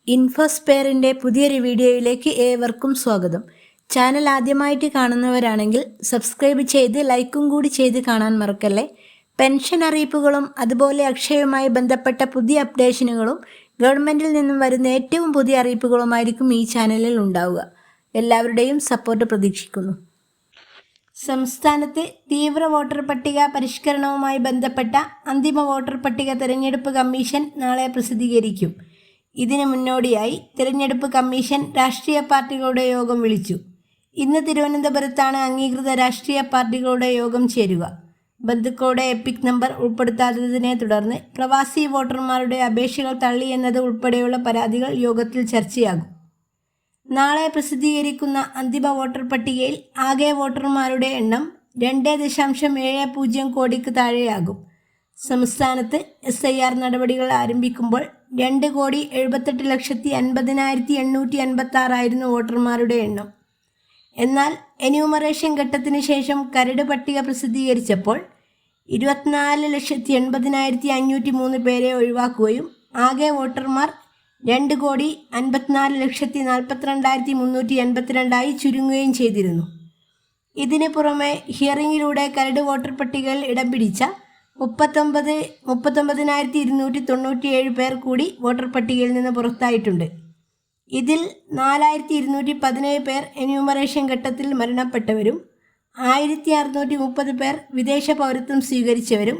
ഇൻഫോസ്പെയറിൻ്റെ പുതിയൊരു വീഡിയോയിലേക്ക് ഏവർക്കും സ്വാഗതം. ചാനൽ ആദ്യമായിട്ട് കാണുന്നവരാണെങ്കിൽ സബ്സ്ക്രൈബ് ചെയ്ത് ലൈക്കും കൂടി ചെയ്ത് കാണാൻ മറക്കല്ലേ. പെൻഷൻ അറിയിപ്പുകളും അതുപോലെ അക്ഷയവുമായി ബന്ധപ്പെട്ട പുതിയ അപ്ഡേഷനുകളും ഗവൺമെൻറ്റിൽ നിന്നും വരുന്ന ഏറ്റവും പുതിയ അറിയിപ്പുകളുമായിരിക്കും ഈ ചാനലിൽ ഉണ്ടാവുക. എല്ലാവരുടെയും സപ്പോർട്ട് പ്രതീക്ഷിക്കുന്നു. സംസ്ഥാനത്ത് തീവ്ര വോട്ടർ പട്ടിക പരിഷ്കരണവുമായി ബന്ധപ്പെട്ട അന്തിമ വോട്ടർ പട്ടിക തെരഞ്ഞെടുപ്പ് കമ്മീഷൻ നാളെ പ്രസിദ്ധീകരിക്കും. ഇതിന് മുന്നോടിയായി തിരഞ്ഞെടുപ്പ് കമ്മീഷൻ രാഷ്ട്രീയ പാർട്ടികളുടെ യോഗം വിളിച്ചു. ഇന്ന് തിരുവനന്തപുരത്താണ് അംഗീകൃത രാഷ്ട്രീയ പാർട്ടികളുടെ യോഗം ചേരുക. ബന്ധുക്കളുടെ എപ്പിക് നമ്പർ ഉൾപ്പെടുത്താത്തതിനെ തുടർന്ന് പ്രവാസി വോട്ടർമാരുടെ അപേക്ഷകൾ തള്ളിയെന്നത് ഉൾപ്പെടെയുള്ള പരാതികൾ യോഗത്തിൽ ചർച്ചയാകും. നാളെ പ്രസിദ്ധീകരിക്കുന്ന അന്തിമ വോട്ടർ പട്ടികയിൽ ആകെ വോട്ടർമാരുടെ എണ്ണം 2.70 കോടിക്ക് താഴെയാകും. സംസ്ഥാനത്ത് SIR നടപടികൾ ആരംഭിക്കുമ്പോൾ 2,78,50,856 വോട്ടർമാരുടെ എണ്ണം. എന്നാൽ എന്യൂമറേഷൻ ഘട്ടത്തിന് ശേഷം കരട് പട്ടിക പ്രസിദ്ധീകരിച്ചപ്പോൾ 24,80,503 പേരെ ഒഴിവാക്കുകയും ആകെ വോട്ടർമാർ 2,54,42,382 ചുരുങ്ങുകയും ചെയ്തിരുന്നു. ഇതിന് പുറമെ ഹിയറിംഗിലൂടെ കരട് വോട്ടർ പട്ടികയിൽ ഇടം പിടിച്ച 39,297 പേർ കൂടി വോട്ടർ പട്ടികയിൽ നിന്ന് പുറത്തായിട്ടുണ്ട്. ഇതിൽ 4,217 പേർ എന്യൂമറേഷൻ ഘട്ടത്തിൽ മരണപ്പെട്ടവരും 1,630 പേർ വിദേശ പൗരത്വം സ്വീകരിച്ചവരും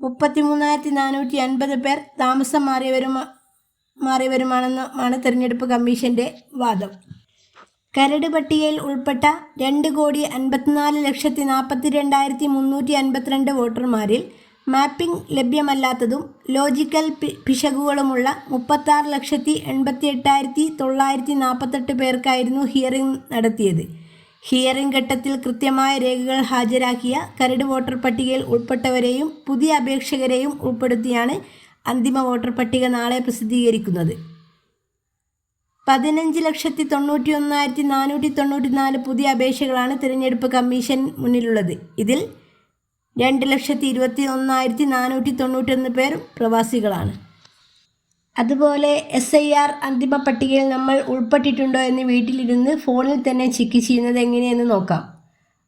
33,450 പേർ താമസം മാറിയവരുമാണെന്നാണ് തെരഞ്ഞെടുപ്പ് കമ്മീഷൻ്റെ വാദം. കരട് പട്ടികയിൽ ഉൾപ്പെട്ട 2,54,42,352 വോട്ടർമാരിൽ മാപ്പിംഗ് ലഭ്യമല്ലാത്തതും ലോജിക്കൽ പിശകുകളുമുള്ള 36,88,948 പേർക്കായിരുന്നു ഹിയറിംഗ് നടത്തിയത്. ഹിയറിംഗ് ഘട്ടത്തിൽ കൃത്യമായ രേഖകൾ ഹാജരാക്കിയ കരട് വോട്ടർ പട്ടികയിൽ ഉൾപ്പെട്ടവരെയും പുതിയ അപേക്ഷകരെയും ഉൾപ്പെടുത്തിയാണ് അന്തിമ വോട്ടർ പട്ടിക നാളെ പ്രസിദ്ധീകരിക്കുന്നത്. 15,91,494 പുതിയ അപേക്ഷകളാണ് തിരഞ്ഞെടുപ്പ് കമ്മീഷൻ മുന്നിലുള്ളത്. ഇതിൽ 2,21,491 പേർ പ്രവാസികളാണ്. അതുപോലെ SIR അന്തിമ പട്ടികയിൽ നമ്മൾ ഉൾപ്പെട്ടിട്ടുണ്ടോ എന്ന് വീട്ടിലിരുന്ന് ഫോണിൽ തന്നെ ചെക്ക് ചെയ്യുന്നത് എങ്ങനെയെന്ന് നോക്കാം.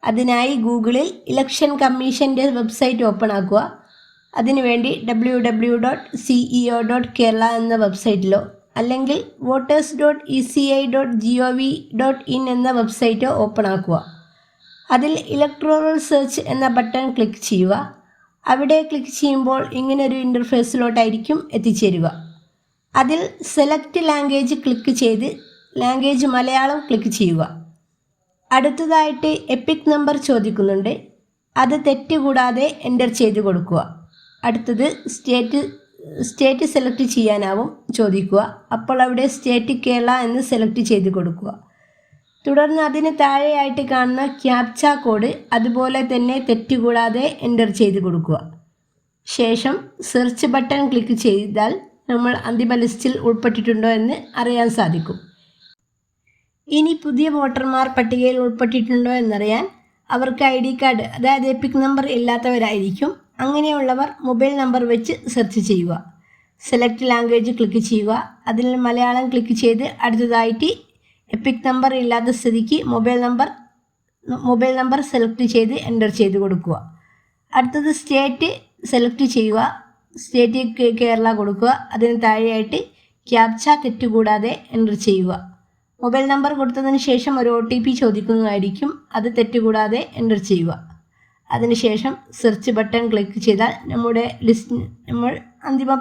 അതിനായി ഗൂഗിളിൽ ഇലക്ഷൻ കമ്മീഷൻ്റെ വെബ്സൈറ്റ് ഓപ്പൺ ആക്കുക. അതിനുവേണ്ടി www.ceo.kerala എന്ന വെബ്സൈറ്റിലോ അല്ലെങ്കിൽ voters.eci.gov.in എന്ന വെബ്സൈറ്റോ ഓപ്പൺ ആക്കുക. അതിൽ ഇലക്ടോറൽ സെർച്ച് എന്ന ബട്ടൺ ക്ലിക്ക് ചെയ്യുക. അവിടെ ക്ലിക്ക് ചെയ്യുമ്പോൾ ഇങ്ങനൊരു ഇൻ്റർഫേസിലോട്ടായിരിക്കും എത്തിച്ചേരുക. അതിൽ സെലക്ട് ലാംഗ്വേജ് ക്ലിക്ക് ചെയ്ത് ലാംഗ്വേജ് മലയാളം ക്ലിക്ക് ചെയ്യുക. അടുത്തതായിട്ട് എപ്പിക് നമ്പർ ചോദിക്കുന്നുണ്ട്. അത് തെറ്റുകൂടാതെ എൻ്റർ ചെയ്ത് കൊടുക്കുക. അടുത്തത് സ്റ്റേറ്റ് സെലക്ട് ചെയ്യാനാവും ചോദിക്കുക. അപ്പോൾ അവിടെ സ്റ്റേറ്റ് കേരള എന്ന് സെലക്ട് ചെയ്ത് കൊടുക്കുക. തുടർന്ന് അതിന് താഴെയായിട്ട് കാണുന്ന ക്യാപ്ച കോഡ് അതുപോലെ തന്നെ തെറ്റുകൂടാതെ എൻ്റർ ചെയ്ത് കൊടുക്കുക. ശേഷം സെർച്ച് ബട്ടൺ ക്ലിക്ക് ചെയ്താൽ നമ്മൾ അന്തിമ ലിസ്റ്റിൽ ഉൾപ്പെട്ടിട്ടുണ്ടോ എന്ന് അറിയാൻ സാധിക്കും. ഇനി പുതിയ വോട്ടർമാർ പട്ടികയിൽ ഉൾപ്പെട്ടിട്ടുണ്ടോ എന്നറിയാൻ അവർക്ക് ID കാർഡ് അതായത് എപ്പിക് നമ്പർ ഇല്ലാത്തവരായിരിക്കും. അങ്ങനെയുള്ളവർ മൊബൈൽ നമ്പർ വെച്ച് സെർച്ച് ചെയ്യുക. സെലക്ട് ലാംഗ്വേജ് ക്ലിക്ക് ചെയ്യുക. അതിൽ മലയാളം ക്ലിക്ക് ചെയ്ത് അടുത്തതായിട്ട് എപ്പിക് നമ്പർ ഇല്ലാത്ത സ്ഥിതിക്ക് മൊബൈൽ നമ്പർ സെലക്ട് ചെയ്ത് എൻ്റർ ചെയ്ത് കൊടുക്കുക. അടുത്തത് സ്റ്റേറ്റ് സെലക്ട് ചെയ്യുക. സ്റ്റേറ്റ് കേരള കൊടുക്കുക. അതിന് താഴെയായിട്ട് ക്യാപ്ച തെറ്റുകൂടാതെ എൻ്റർ ചെയ്യുക. മൊബൈൽ നമ്പർ കൊടുത്തതിന് ശേഷം ഒരു OTP ചോദിക്കുന്നതായിരിക്കും. അത് തെറ്റുകൂടാതെ എൻ്റർ ചെയ്യുക. അതിനുശേഷം സെർച്ച് ബട്ടൺ ക്ലിക്ക് ചെയ്താൽ നമ്മൾ അന്തിമ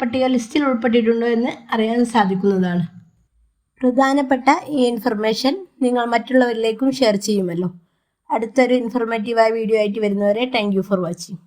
പട്ടിക ലിസ്റ്റിൽ ഉൾപ്പെട്ടിട്ടുണ്ടോ എന്ന് അറിയാൻ സാധിക്കുന്നതാണ്. പ്രധാനപ്പെട്ട ഈ ഇൻഫർമേഷൻ നിങ്ങൾ മറ്റുള്ളവരിലേക്കും ഷെയർ ചെയ്യുമല്ലോ. അടുത്തൊരു ഇൻഫോർമേറ്റീവായ വീഡിയോ ആയിട്ട് വരുന്നവരെ താങ്ക് യു ഫോർ വാച്ചിങ്.